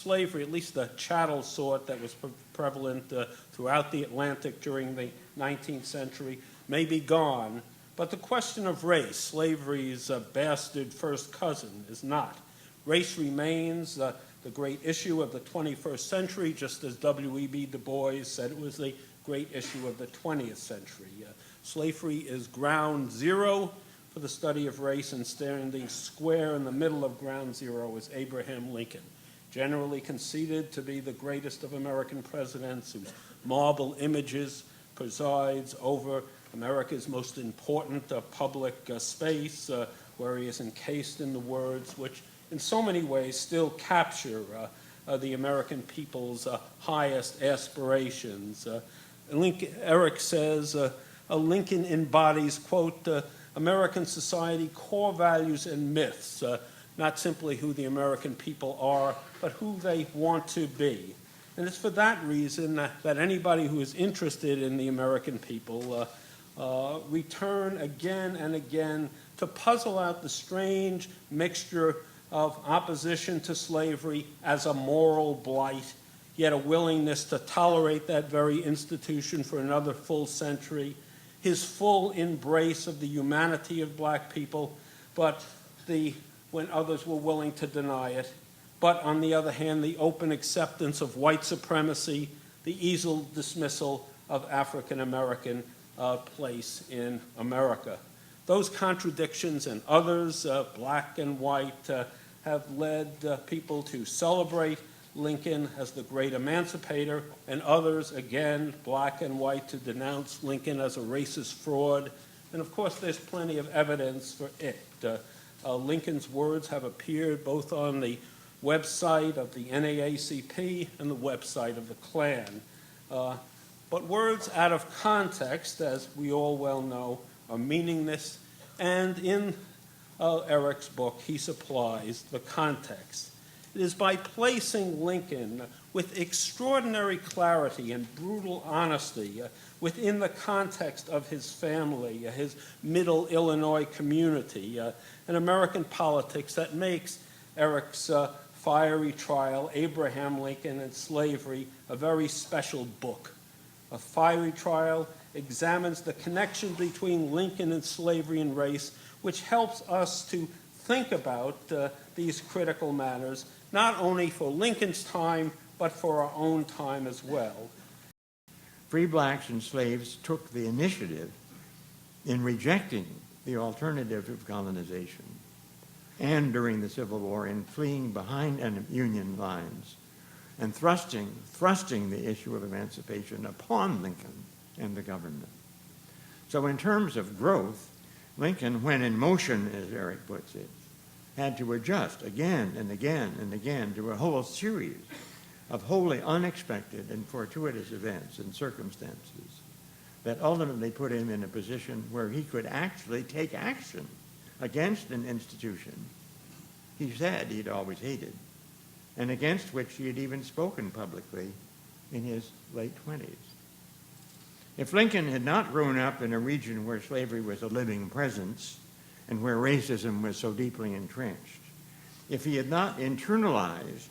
slavery, at least the chattel sort that was prevalent throughout the Atlantic during the 19th century, may be gone. But the question of race, slavery's bastard first cousin, is not. Race remains the great issue of the 21st century, just as W.E.B. Du Bois said it was the great issue of the 20th century. Slavery is ground zero for the study of race, and standing square in the middle of ground zero is Abraham Lincoln, generally conceded to be the greatest of American presidents, whose marble images presides over America's most important public space, where he is encased in the words which in so many ways still capture the American people's highest aspirations. Eric says, Lincoln embodies, quote, American society core values and myths, not simply who the American people are, but who they want to be. And it's for that reason that anybody who is interested in the American people return again and again to puzzle out the strange mixture of opposition to slavery as a moral blight, yet a willingness to tolerate that very institution for another full century, his full embrace of the humanity of black people, but when others were willing to deny it, but on the other hand, the open acceptance of white supremacy, the easy dismissal of African American place in America. Those contradictions and others, black and white, have led people to celebrate Lincoln as the great emancipator, and others, again, black and white, to denounce Lincoln as a racist fraud. And of course, there's plenty of evidence for it. Lincoln's words have appeared both on the website of the NAACP and the website of the Klan. But words out of context, as we all well know, are meaningless, and in Eric's book, he supplies the context. It is by placing Lincoln with extraordinary clarity and brutal honesty within the context of his family, his middle Illinois community, and American politics that makes Eric's fiery trial, Abraham Lincoln and Slavery, a very special book. A fiery trial examines the connection between Lincoln and slavery and race, which helps us to think about these critical matters, not only for Lincoln's time, but for our own time as well. Free blacks and slaves took the initiative in rejecting the alternative of colonization, and during the Civil War in fleeing behind Union lines and thrusting the issue of emancipation upon Lincoln and the government. So in terms of growth, Lincoln, when in motion, as Eric puts it, had to adjust again and again and again to a whole series of wholly unexpected and fortuitous events and circumstances that ultimately put him in a position where he could actually take action against an institution he said he'd always hated, and against which he had even spoken publicly in his late 20s. If Lincoln had not grown up in a region where slavery was a living presence and where racism was so deeply entrenched, if he had not internalized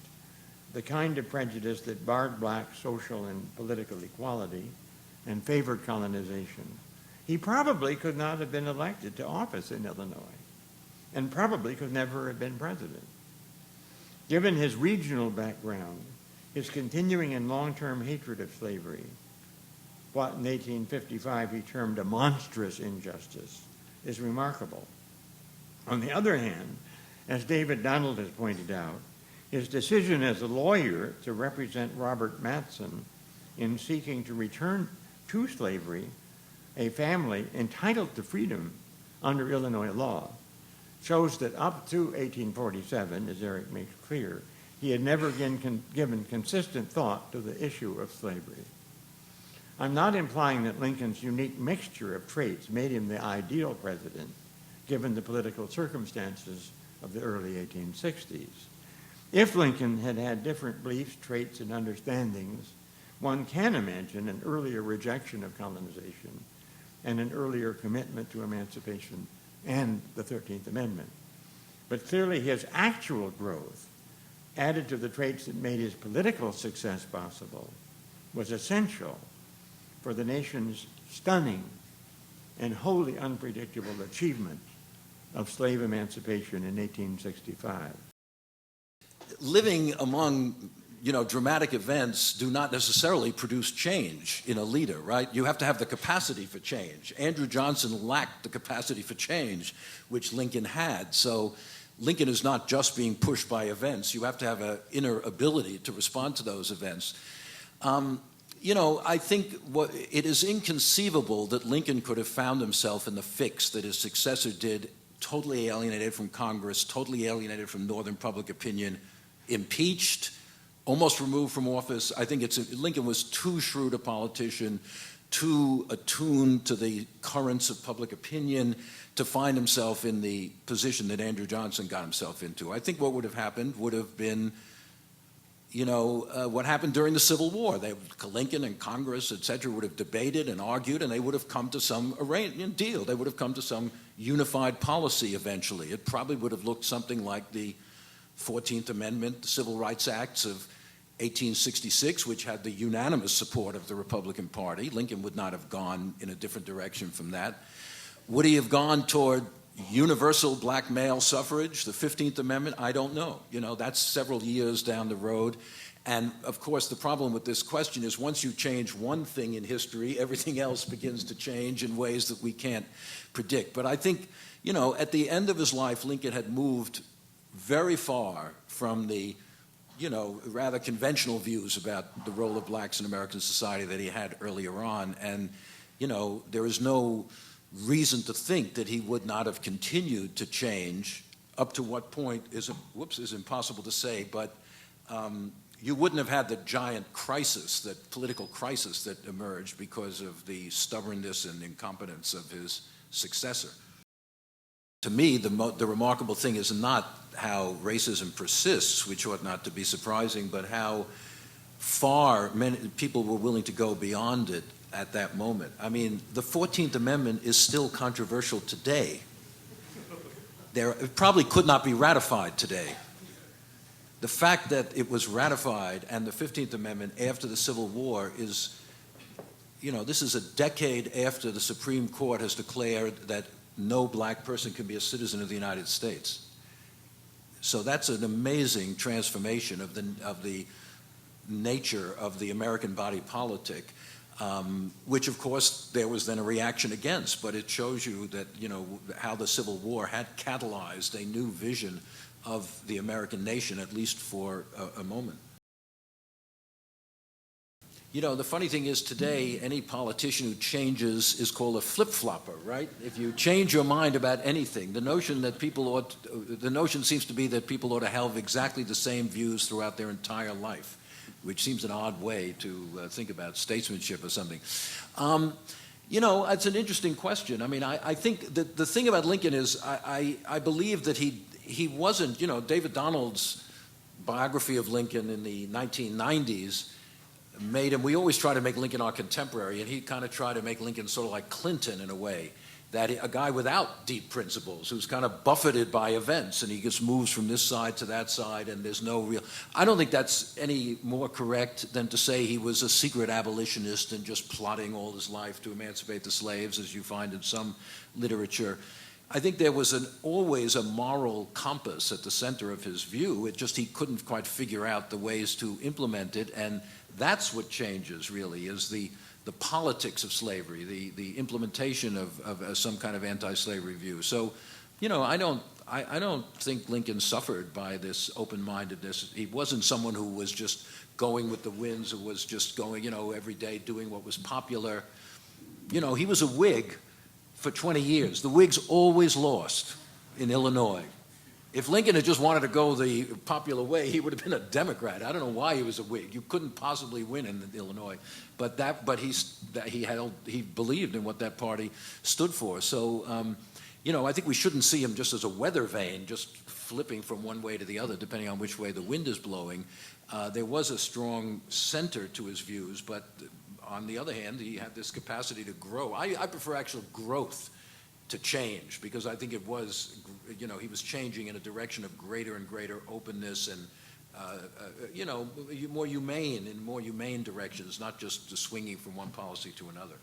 the kind of prejudice that barred black social and political equality and favored colonization, he probably could not have been elected to office in Illinois and probably could never have been president. Given his regional background, his continuing and long-term hatred of slavery, what in 1855 he termed a monstrous injustice, is remarkable. On the other hand, as David Donald has pointed out, his decision as a lawyer to represent Robert Matson in seeking to return to slavery a family entitled to freedom under Illinois law shows that up to 1847, as Eric makes clear, he had never again given consistent thought to the issue of slavery. I'm not implying that Lincoln's unique mixture of traits made him the ideal president, given the political circumstances of the early 1860s. If Lincoln had had different beliefs, traits, and understandings, one can imagine an earlier rejection of colonization and an earlier commitment to emancipation and the 13th Amendment. But clearly his actual growth added to the traits that made his political success possible, was essential for the nation's stunning and wholly unpredictable achievement of slave emancipation in 1865. Living among, dramatic events do not necessarily produce change in a leader, right? You have to have the capacity for change. Andrew Johnson lacked the capacity for change, which Lincoln had. So Lincoln is not just being pushed by events. You have to have an inner ability to respond to those events. I think it is inconceivable that Lincoln could have found himself in the fix that his successor did, totally alienated from Congress, totally alienated from Northern public opinion, impeached, almost removed from office. I think Lincoln was too shrewd a politician, too attuned to the currents of public opinion to find himself in the position that Andrew Johnson got himself into. I think what would have happened would have been, what happened during the Civil War. Lincoln and Congress, et cetera, would have debated and argued, and they would have come to some deal. They would have come to some unified policy eventually. It probably would have looked something like the 14th Amendment, the Civil Rights Acts of 1866, which had the unanimous support of the Republican Party. Lincoln would not have gone in a different direction from that. Would he have gone toward universal black male suffrage, the 15th Amendment? I don't know. That's several years down the road. And of course, the problem with this question is once you change one thing in history, everything else begins to change in ways that we can't predict. But I think, at the end of his life, Lincoln had moved very far from the, rather conventional views about the role of blacks in American society that he had earlier on. And, there is no reason to think that he would not have continued to change. Up to what point is impossible to say, but you wouldn't have had the giant crisis, that political crisis that emerged because of the stubbornness and incompetence of his successor. To me, the remarkable thing is not how racism persists, which ought not to be surprising, but how far many people were willing to go beyond it at that moment. I mean, the 14th Amendment is still controversial today. It probably could not be ratified today. The fact that it was ratified and the 15th Amendment after the Civil War is, this is a decade after the Supreme Court has declared that no black person can be a citizen of the United States. So that's an amazing transformation of the nature of the American body politic, which of course there was then a reaction against, but it shows you that, how the Civil War had catalyzed a new vision of the American nation, at least for a moment. The funny thing is today, any politician who changes is called a flip-flopper, right? If you change your mind about anything, the notion seems to be that people ought to have exactly the same views throughout their entire life, which seems an odd way to think about statesmanship or something. It's an interesting question. I mean, I think that the thing about Lincoln is I believe that he wasn't, David Donald's biography of Lincoln in the 1990s made him, we always try to make Lincoln our contemporary, and he kind of tried to make Lincoln sort of like Clinton in a way, that a guy without deep principles, who's kind of buffeted by events, and he just moves from this side to that side, and there's no real... I don't think that's any more correct than to say he was a secret abolitionist and just plotting all his life to emancipate the slaves, as you find in some literature. I think there was always a moral compass at the center of his view. It just he couldn't quite figure out the ways to implement it, and that's what changes, really, is the politics of slavery, the implementation of some kind of anti-slavery view. So, I don't think Lincoln suffered by this open-mindedness. He wasn't someone who was just going with the winds, who was just going, every day doing what was popular. He was a Whig for 20 years. The Whigs always lost in Illinois. If Lincoln had just wanted to go the popular way, he would have been a Democrat. I don't know why he was a Whig. You couldn't possibly win in Illinois, but he believed in what that party stood for. So, I think we shouldn't see him just as a weather vane, just flipping from one way to the other, depending on which way the wind is blowing. There was a strong center to his views, but on the other hand, he had this capacity to grow. I prefer actual growth to change, because I think it was, he was changing in a direction of greater and greater openness and more humane, in more humane directions, not just swinging from one policy to another.